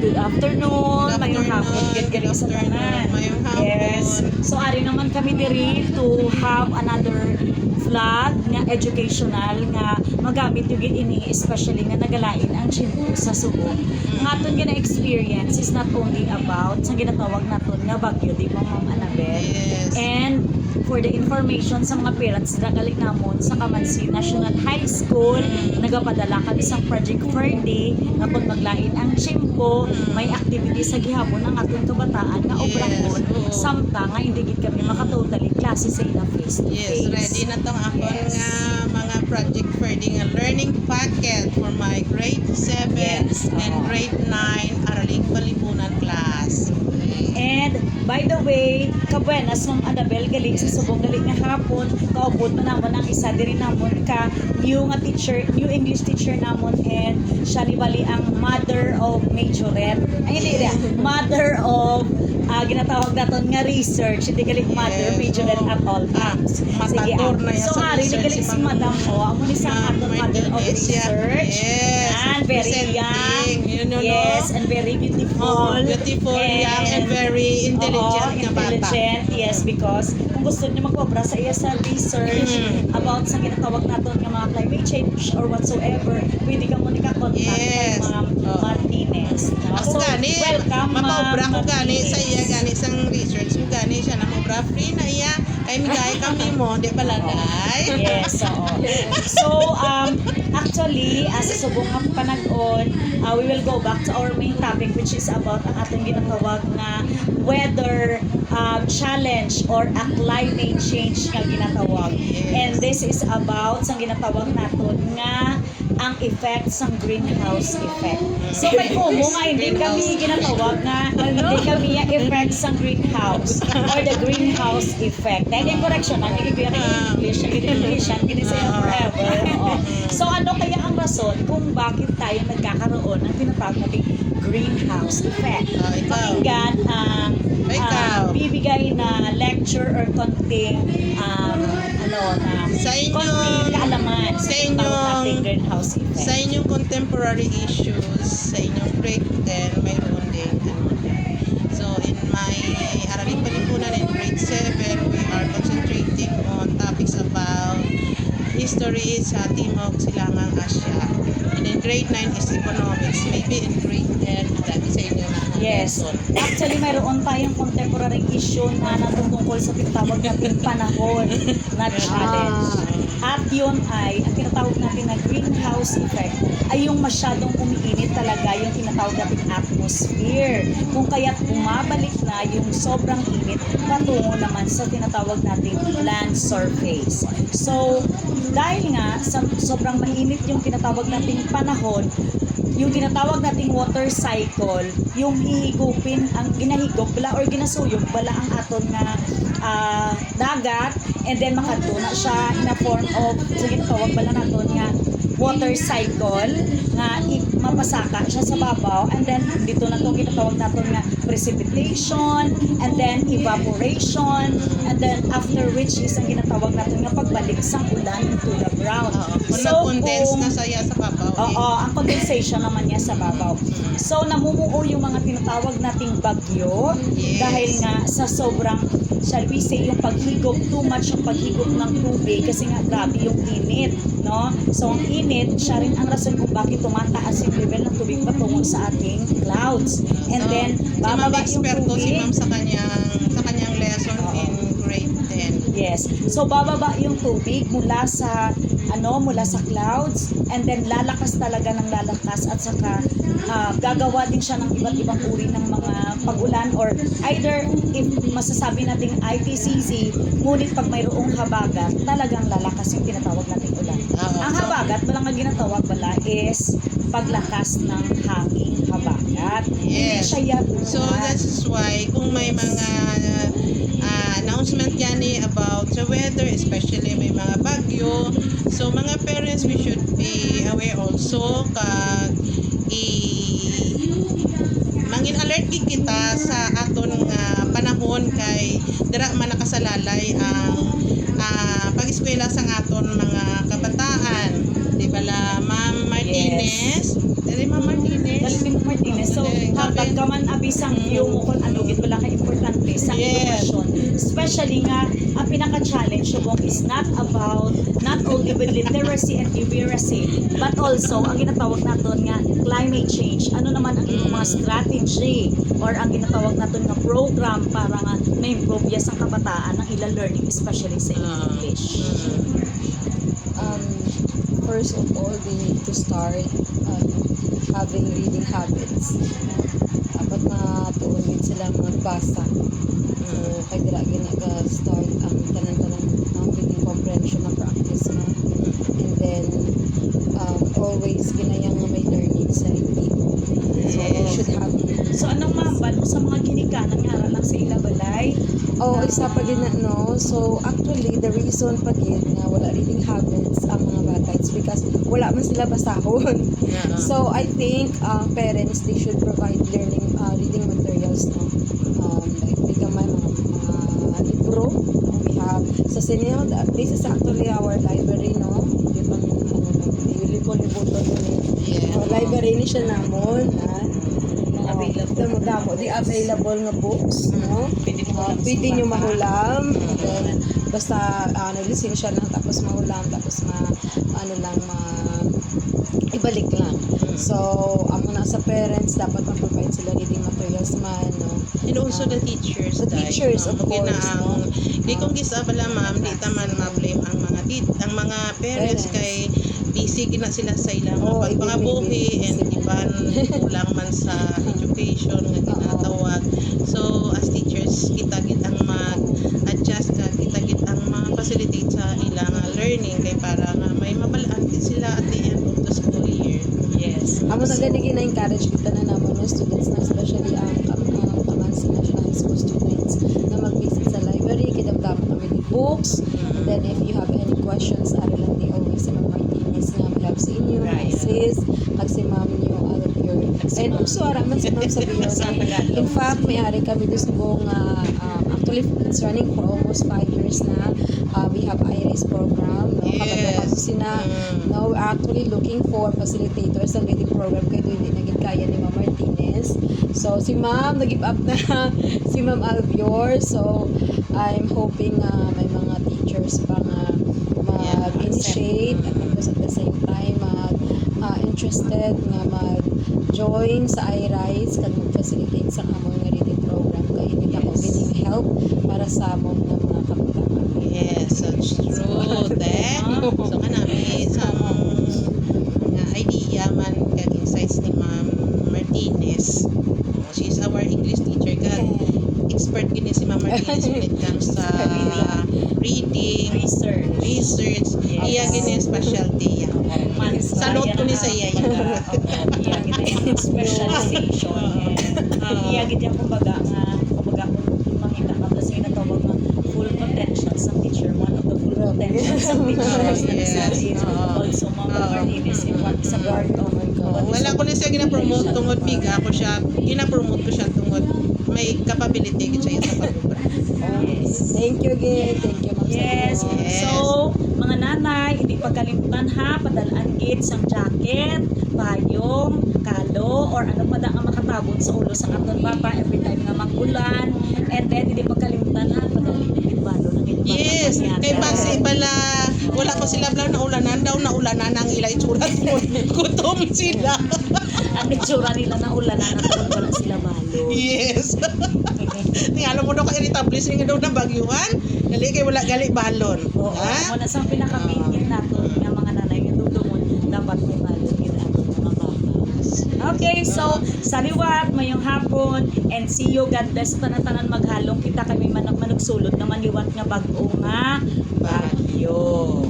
Good afternoon, mayong hapon, galing sa tanan. Mayong hapon. Yes. So, ari naman kami diri to have another vlog nga educational nga magamit yung ini, especially nga nagalain ang Chimpo sa Subo. Ang aton gina experience is not only about sa ginatawag naton nga bagyo, di ba Ma'am Annabel? Yes. And for the information sa mga parents na galing namon sa Kamansi National High School, nagapadala kami sa Project Friday na kung maglain ang Chimpo, may activity sa gihapon ng atong kabataan nga obrahon, oo. samta nga hindi gid kami makatotally klase sa ila face to face. Yes, ready na tong akon Yes. nga mga project for the nga learning packet for my grade 7 Yes, and oo. grade 9 Araling Palipunan class. And by the way, kabuenas Ma'am Annabel, galing sa subong galing nga hapon, kaupod man namon ang isa diri namon ka new nga teacher, new English teacher namon, and siya ni bali ang mother of majorette. Ay hindi dia, mother of ginatawag naton nga research, hindi galing mother Yes, majorette oo. at all times. Matador na yan So sa ari ni research galing si si Madam o, amo ni sa Ma'am aton mother of Indonesia. research. Yes, And very presenting, young. you know, Yes, and very beautiful. Oh, beautiful, young, and very intelligent Oo, na bata. intelligent, yes, because kung gusto niyo mag-obra sa iya sa research about sa ginatawag naton nga mga climate change or whatsoever, pwede ka mo nika-contact Yes. kay Ma'am Oo. Martinez. No? Ako gani, welcome mapaobra ko Ma'am gani sa iya, Martinez. gani sang research mo gani siya na maobra free na iya. Kay migay kami mo, di ba lagay? Yes, oo. So, actually, as sa subong nga panag-on, we will go back to our main topic, which is about ang atong ginatawag nga weather challenge or a climate change nga ginatawag. Yes. And this is about sa ginatawag naton nga ang effect sa greenhouse effect. So may kumo nga hindi kami ginatawag nga hindi kami yung effect sa greenhouse or the greenhouse effect. Dahil yung correction, hindi ko yung English, hindi English, hindi sa'yo forever. Oo. So ano kaya ang rason kung bakit tayo nagkakaroon ng tinatawag nating greenhouse effect? Ikaw. Pakinggan ang Ikaw. bibigay na lecture or konting Sa inyong- konting kaalaman sa sa inyong- tinatawag nating greenhouse effect. Sa inyong contemporary issues, sa inyong grade 10, mayroon din. So, in my Araling Palipunan in grade 7, we are concentrating on topics about history sa Timog Silangang Asya. And in grade 9 is economics. Maybe in grade 10, dahil sa inyo na Yes. lesson. Actually, mayroon tayong contemporary issue na natutungkol sa tinatawag nating panahon na challenge. At yun ay, ang tinatawag natin na greenhouse effect ay yung masyadong umiinit talaga yung tinatawag nating atmosphere. Kung kaya't bumabalik na yung sobrang init patungo naman sa tinatawag nating land surface. So, dahil nga sa sobrang mainit yung tinatawag nating panahon, yung tinatawag nating water cycle, yung hihigupin, ang ginahigop bala or ginasuyog bala ang aton na dagat, and then makaduna siya in a form of, so ginatawag bala naton nga water cycle nga mapasaka siya sa babaw, and then dito na itong ginatawag naton nga precipitation, and then evaporation, and then after which is ang ginatawag naton nga pagbalik sa ulan into the ground. Kung na-condense na saya sa babaw. Oo, ang condensation naman niya sa babaw. So, namumuo yung mga tinatawag nating bagyo Yes. dahil nga sa sobrang, shall we say, yung paghigop, too much yung paghigop ng tubig kasi nga grabe yung init, no? So, ang init, siya rin ang rason kung bakit tumataas yung level ng tubig patungo sa ating clouds. And then, bababa yung si Ma'am tubig. sa kanyang lesson in grade 10. Yes. So bababa yung tubig mula sa clouds, and then lalakas talaga ng lalakas, at saka gagawa din siya ng iba't ibang uri ng mga pag-ulan, or either if masasabi nating IPCC, ngunit pag mayroong habagat, talagang lalakas yung tinatawag nating ulan. Oo. Ang habagat, walang nga ginatawag bala is paglakas ng hanging habagat. Hindi Yes. siya yan. So that's why kung may mga announcement yan about the weather, especially may mga bagyo, so mga parents, we should be aware also kag mangin alert gid kita sa aton nga panahon kay dira man nakasalalay ang pag-eskwela sa aton mga kabataan, di ba la Ma'am Martinez? Dali Ma'am Martinez. Martinez. So, habang Pagkaman abisang view mo kung ano gid wala ka importante sa Yes. edukasyon. Especially nga ang pinaka-challenge subong is not only with literacy and numeracy, but also ang ginatawag naton nga climate change. Ano naman ang inyong mga strategy or ang ginatawag naton nga program para nga ma-improve ya sa kabataan ang ila learning, especially sa English. First of all, they need to start having reading habits. Dapat na tuon din silang magbasa. So, kay dira ginaga-start ang tanan-tanan ng reading comprehension na practice na. And then, always ginayang nga may learning sa reading. So, they should have So anong mambal mo sa mga ginikanan nga ara lang sa ila balay? isa pa din na, no? So, actually, the reason pa din na wala reading habits ang mga bata is because wala man sila basahon. So, I think parents, they should provide reading materials, no? Like, bigyan man mga libro. We have, sa Senil, this is actually our library, no? Di ba, libo-libo library ni siya namon, damo di available nga books, no? Pwede nyo mahulam, and then basta lisensya lang, tapos mahulam, tapos ibalik lang. So amo na sa parents, dapat ma-provide sila reading materials man, no? And also the teachers. The teachers, of course, no? Di kung gisabala ma'am, di taman ma-blame ang mga parents kay busy gina sila sa ilang pagpangabuhi and iban kulang man sa education nga ginatawag. So as teachers, kita gid ang mag-adjust kita gid ang ma-facilitate sa ilang learning kay para nga may mabalaan din sila at the end of the school year. Yes. Amo na gani gina-encourage kita na namon yung students na, especially ang Kamansi National High School students, na mag-visit sa library, kidamdam kami ni books. And then if you have any questions, ari lang di always si Ma'am Martinez nga mag-help sa inyo, sis, kag si Ma'am niyo, all of your, and also araman si Ma'am sa Biyone. In fact, may-ari kami gusto nga, actually it's running for almost 5 years na. We have IRIS program, no? Yes. Now we're actually looking for facilitators ng reading program kaya hindi naging kaya ni Ma'am Martinez. So si Ma'am nag-give up na si Ma'am Albior. So I'm hoping may mga teachers pa nga mag-initiate at at the same time interested nga mag-join sa IRIS kag mag-facilitate sa among nga reading program kay hindi ako giving help para sa among nga mga kabataan. Yes, that's true. So kanami sa mga idea man kag insights ni Ma'am Martinez. She's our English teacher kag expert gini si Ma'am Martinez when it comes sa reading, research. Iya gini specialty. Salot ko ni sa iya. Iya gid specialization. Iya gid yung kumbaga kung makita ka kasi natawag nga full potential sa teacher, one of the full potential sa teacher. Also Ma'am Martinez is a part of Wala ko na siya gina-promote tungod big ako siya. Gina-promote ko siya tungod may capability gid siya sa pagprogram. Thank you again. Thank you, Ma'am. Yes. Yes. So, mga nanay, hindi pagkalimutan ha, padalaan gid sang jacket, payong, kalo, or ano pa ang makatabon sa ulo sa aton bata every time nga mag-ulan. And then, hindi pagkalimutan ha, padalaan gid balo ng inyong mga Yes, kasyata. kay base bala wala ko sila bala naulanan ang ila itsura gutom sila. Ang itsura nila na ulanan at wala sila balo. Yes. Tingala mo daw ka irritable nga daw na bagyuhan. Gali kay wala gali balon. Oo, Ha? muna sa pinaka-main nato nga mga nanay nga dudumon dapat may balo gid aton mga bata. Okay, so sa liwat mayong hapon and see you. God bless tanan-tanan maghalong kita kami managsulod nga maniwat nga bag-o nga bagyo.